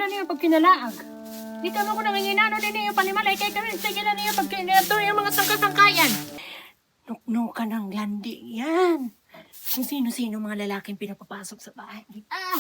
niyo pag kinalaag. Dito mo ko nanginginano din niyo panimalay. Kaya kami sige na niyo pag kinato yung mga sangkasangkayan. Nukno ka ng landi yan. Kung sino-sino mga lalaking pinapapasok sa bahay. Ah!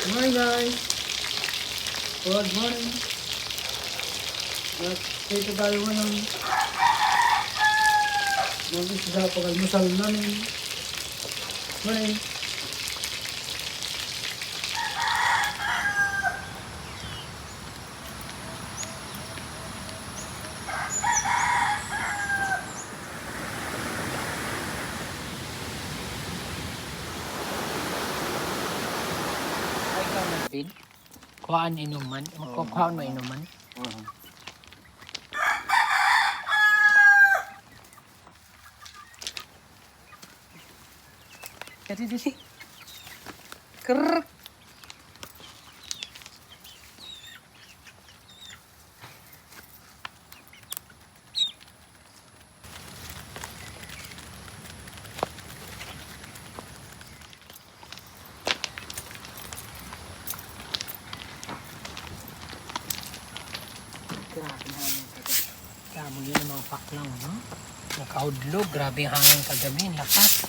Hi guys! Good morning! Dito tayo ngayon. Mag-isa sa pag-almusal namin. Morning! Kuhaan inuman. Kuhaan mo inuman. Dali. Krrrr. Grabe hangin kagabi. Tama yun ang mga paklaw, no? Nakaudlog. Grabe ang hangin kagabi. Lakas.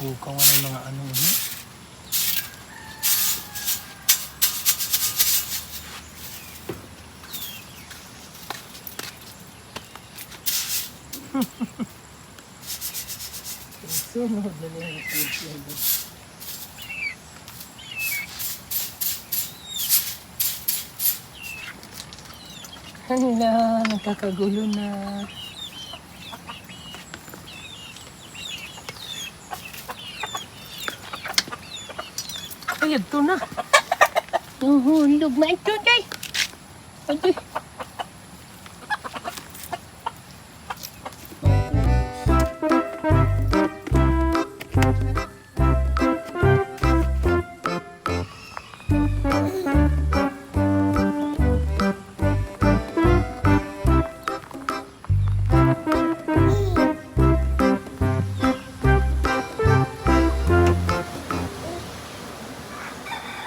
Bukaw nga ng mga ano, no? Sunod na niya yung food. Hala, nagkakagulo na. Ay, ito na. Hulog na ito, day. Adoy.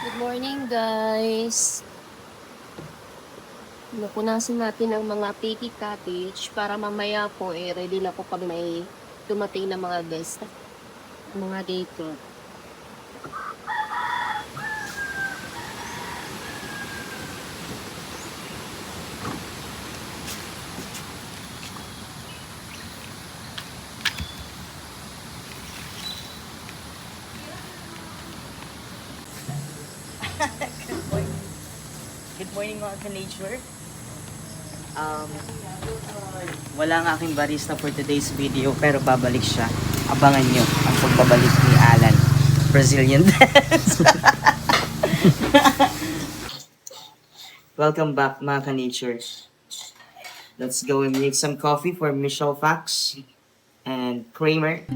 Good morning, guys. Napunasan natin ang mga piggy cottage para mamaya po ready na po pag may dumating na mga guest. Mga dito. Good morning mga ka-nature. Wala ang aking barista for today's video pero babalik siya. Abangan nyo ang pagbabalik ni Alan. Brazilian dance. Welcome back mga ka-nature. Let's go and make some coffee for Michelle Fox and Kramer.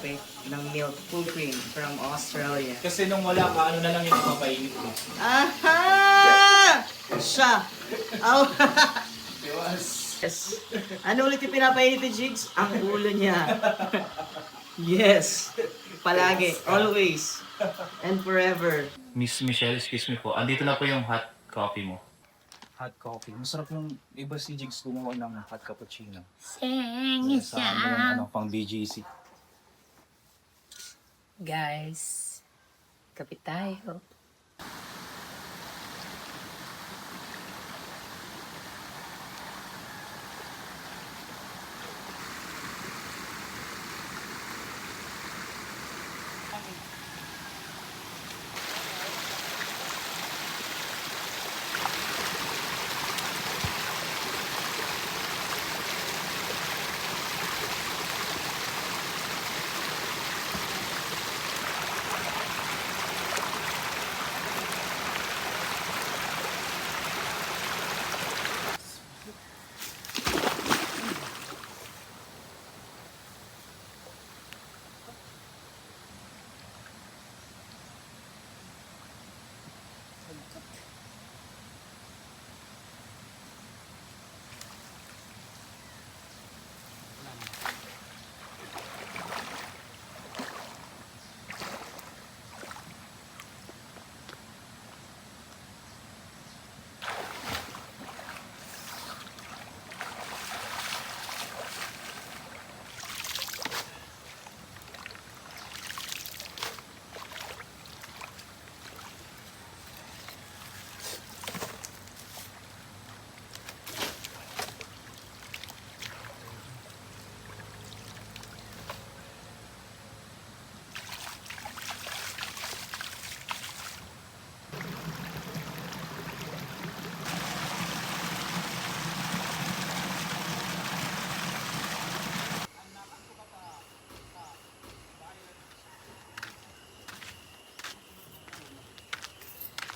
kape ng milk full cream from Australia. Kasi nung wala ka, ano na lang yung mapapainit mo? Aha! Siya! Oh. Yes. Ano ulit yung pinapainit ni Jigs? Ang ulo niya. Yes. Palagi. Always. And forever. Miss Michelle, excuse me po. Andito na po yung hot coffee mo. Hot coffee. Masarap yung iba si Jigs gumawa ng hot cappuccino. Sing Sa ano, pang BGC. Guys, kapit tayo.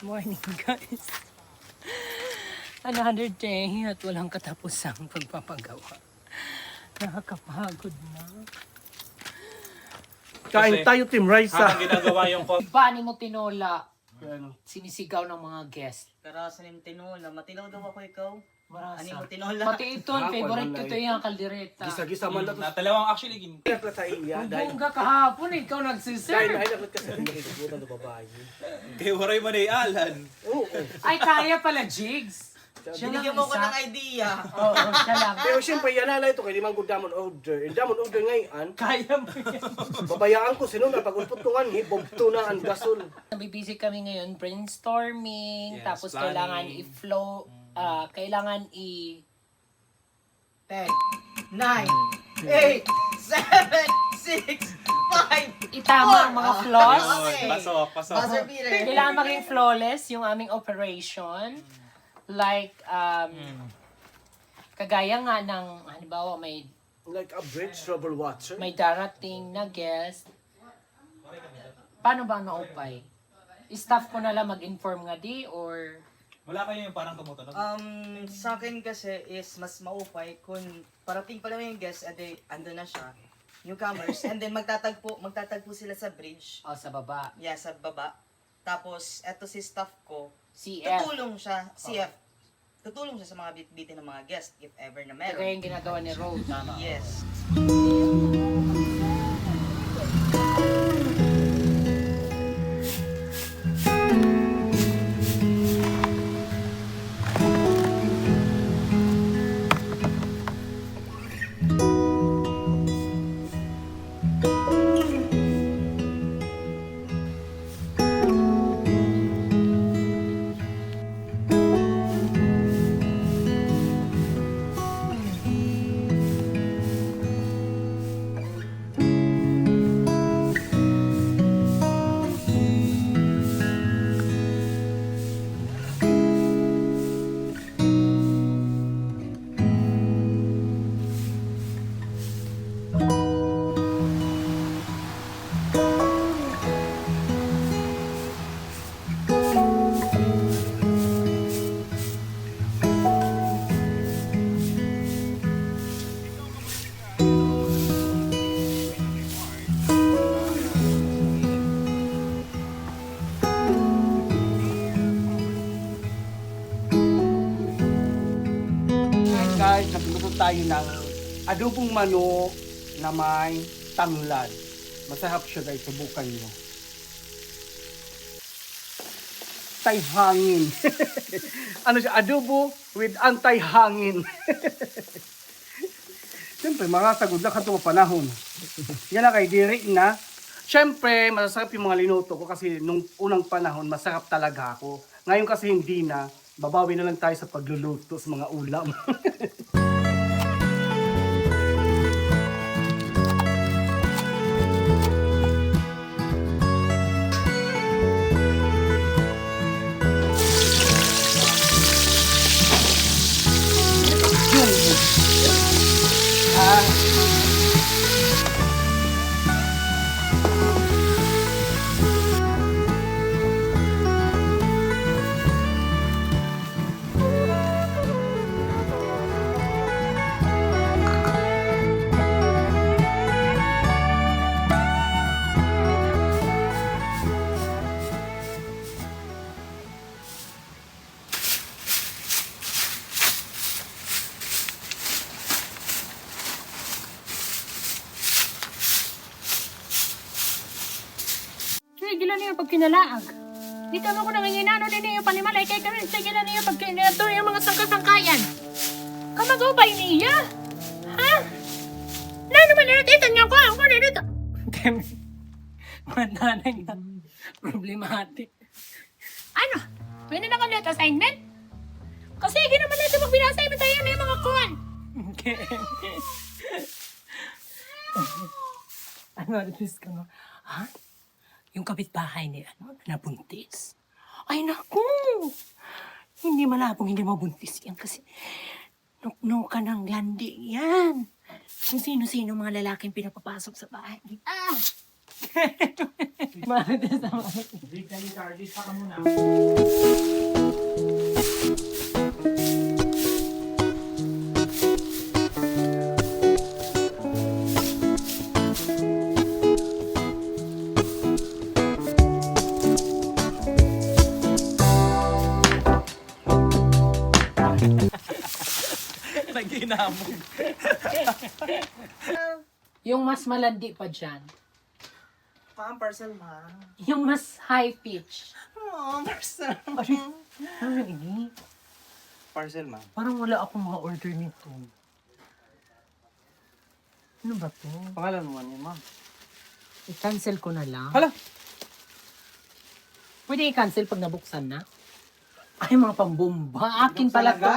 Morning, guys. Another day at walang katapusang pagpapagawa. Nakakapagod na. Kain tayo, Team Raisa. Habang ginagawa yung coffee. Paano mo tinola? Sinisigaw ng mga guest. Karasan yung tinola. Matinaw daw ako ikaw. Ano Marasa. yung tinola? Pati ito, favorite ko ito yung kaldereta. Gisa-gisa man lang. Natalawang actually gin. Kaya sa iya. Ang bongga kahapon, ikaw nagsiserve. Dahil ka sa kinikibutan ng babae. Kay waray man ay Alan. Oo. Ay, kaya pala, Jigs. Siya lang Binigyan mo ko isa. ng idea. Oo, siya lang. Pero siyempre, yan na ito kay limang good damon order. Yung damon order ngayon, Kaya mo yan. babayaan ko sino na pag-ulpot ko nga, bobto na ang gasol. Nabibisi kami ngayon brainstorming, Yes, tapos planning. kailangan i-flow, kailangan 10, 9, 8, 7, 6, 5. itama ang mga flaws. Okay. Pasok, pasok. Buzzer beater. Kailangan maging flawless yung aming operation. Like, kagaya nga ng, halimbawa, Like a bridge, trouble watcher. may darating na guest. Paano ba naupay? Staff ko na lang mag-inform nga di or... Wala kayo yung parang tumutunog? Sa akin kasi is mas maupay kung parating pa lang yung guest, edi ando na siya. Newcomers. And then magtatagpo sila sa bridge. O, sa baba. Yeah, sa baba. Tapos, eto si staff ko, CF. tutulong siya, CF. Tutulong siya sa mga bit-bitin ng mga guest, if ever na Kagaya meron. yung ginagawa ni Rose. Tama. Yes. tayo ng adobong manok na may tanglad. Masarap siya guys, subukan nyo. Antay-hangin. Ano siya, adobo with antay-hangin. Siyempre, mga sagod na katong panahon. Yan na kay diri na. Siyempre, masasarap yung mga linuto ko kasi nung unang panahon, masarap talaga ako. Ngayon kasi hindi na, babawi na lang tayo sa pagluluto sa mga ulam. Sige lang niyo pag kinalaag. Di ka mo ko nanginginano din niyo panimalay kay kami. Sige lang niyo pag kinato yung mga sangkasangkayan. Kamagubay niya. Ha? Na naman nilatitan niyo ko. Ako nilito. Mananay na. Problematic. Ano? Pwede na kami assignment? Kasi hindi naman natin magbinasay tayo na yung mga kuwan. Okay. Ano, alis ka mo? Ha? Yung kapitbahay ni ano, nabuntis. Ay, naku! Hindi malabong hindi mabuntis yan kasi nukno ka ng landi yan. Kung sino-sino mga lalaking pinapapasok sa bahay. Ah! Marites naman. Naghinamog. Yung mas malandi pa dyan. Pang parcel ma. Yung mas high pitch. Oh, parcel. Ano ini? Parcel, ma'am. Parang wala akong mga order nito. Ano ba to? Pangalan mo niya, ma'am. I-cancel ko na lang. Hala! Pwede i-cancel pag nabuksan na? Ay, mga pambomba. Akin pala to.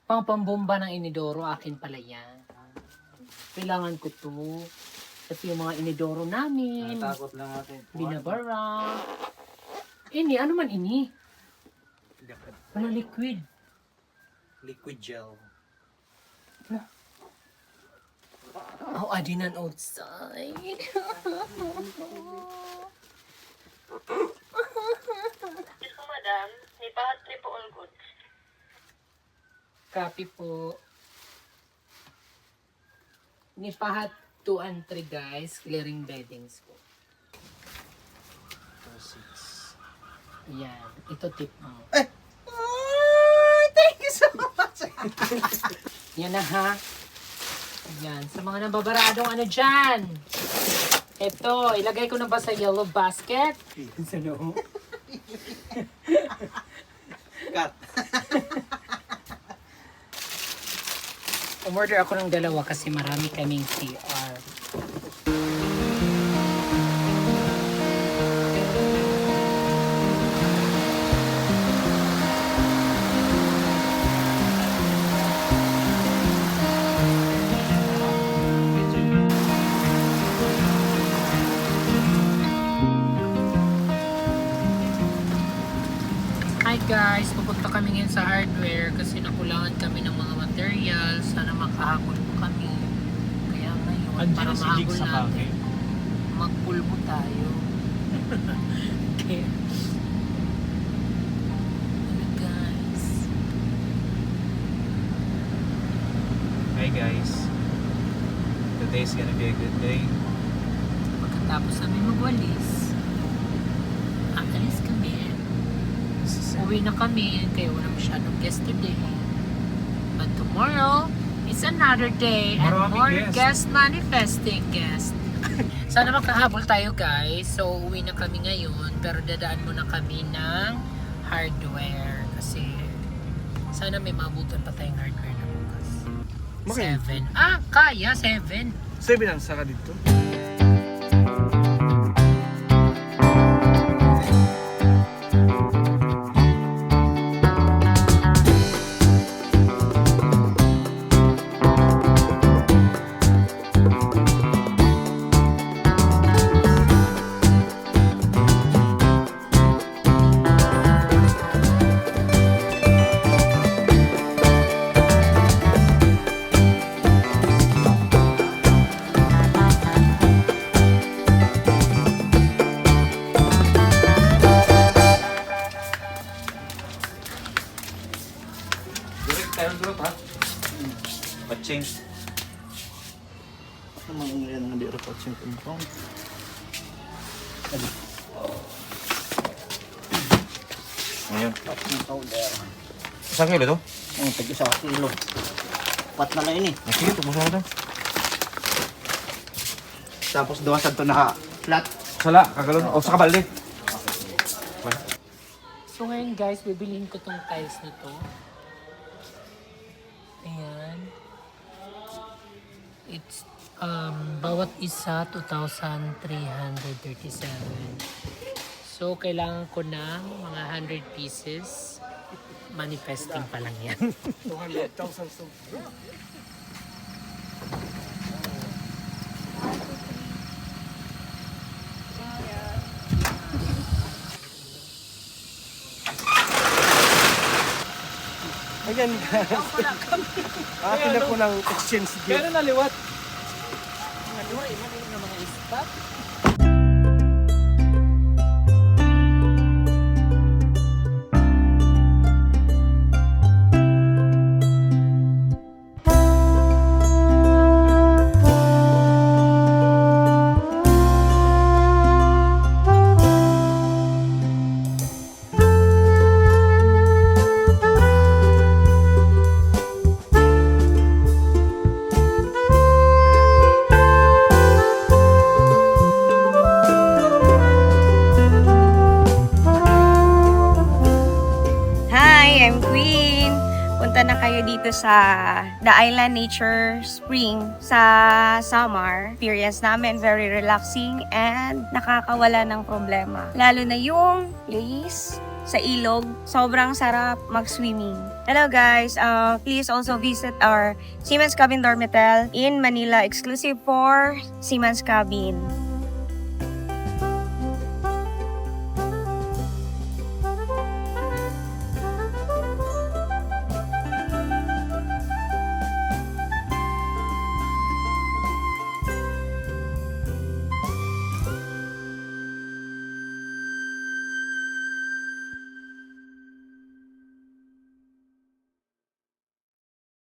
Pang pambomba ng inidoro, akin pala yan. Kailangan ko to. Kasi yung mga inidoro namin, Takot lang natin. binabara. Ini, ano man ini? Wala liquid. Liquid gel. Oh, I didn't outside. Madam, nipahatri po all goods. Copy po. Nipahat 2 and 3 guys. Clearing beddings po. Ayan. Ito tip mo. Thank you so much. Yan na ha. Ayan. Sa mga nababaradong ano dyan. Ito. Ilagay ko na ba sa yellow basket? Sa loob. Cut. Umorder ako ng 2 kasi marami kaming CR. Hi guys, pupunta kami ngayon sa hardware kasi nakulangan kami ng mga materials. Sana makahabol po kami. Kaya ngayon, para mahabol natin, magpulbo tayo. Okay. Hello guys. Hi guys. Today's gonna be a good day. Pagkatapos namin magwalis, aalis kami. This is Uwi na kami, kaya wala masyadong guest today. But tomorrow, it's another day and Maraming more guest. guest manifesting guest. Sana makahabol tayo guys. So, uwi na kami ngayon, pero dadaan muna kami ng hardware. Kasi, sana may mabutan pa tayong hardware na bukas. Okay. 7. Ah, kaya, 7. 7 ang saka dito. Direct tayo dito ha. Patching. Ano mga yan ang di report yung compound? Ngayon. Patching powder. Isang kilo to? Ang tag-isa kilo. Pat na lang ini. Sige, tubos mo to. Tapos daw sa to naka flat. Sala, kagalon. O sa kabalde. So ngayon guys, bibiliin ko tong tiles na to. Ayan. It's, bawat isa 2,337. So, kailangan ko ng mga 100 pieces. Manifesting pa lang yan. 200,000 so. Ayan guys. Akin na po ng exchange gift. Kaya naliwat. Hi, I'm Queen. Punta na kayo dito sa The Island Nature Spring sa Samar. Experience namin, very relaxing and nakakawala ng problema. Lalo na yung place sa ilog, sobrang sarap mag-swimming. Hello guys, please also visit our Seaman's Cabin Dormitel in Manila, exclusive for Seaman's Cabin.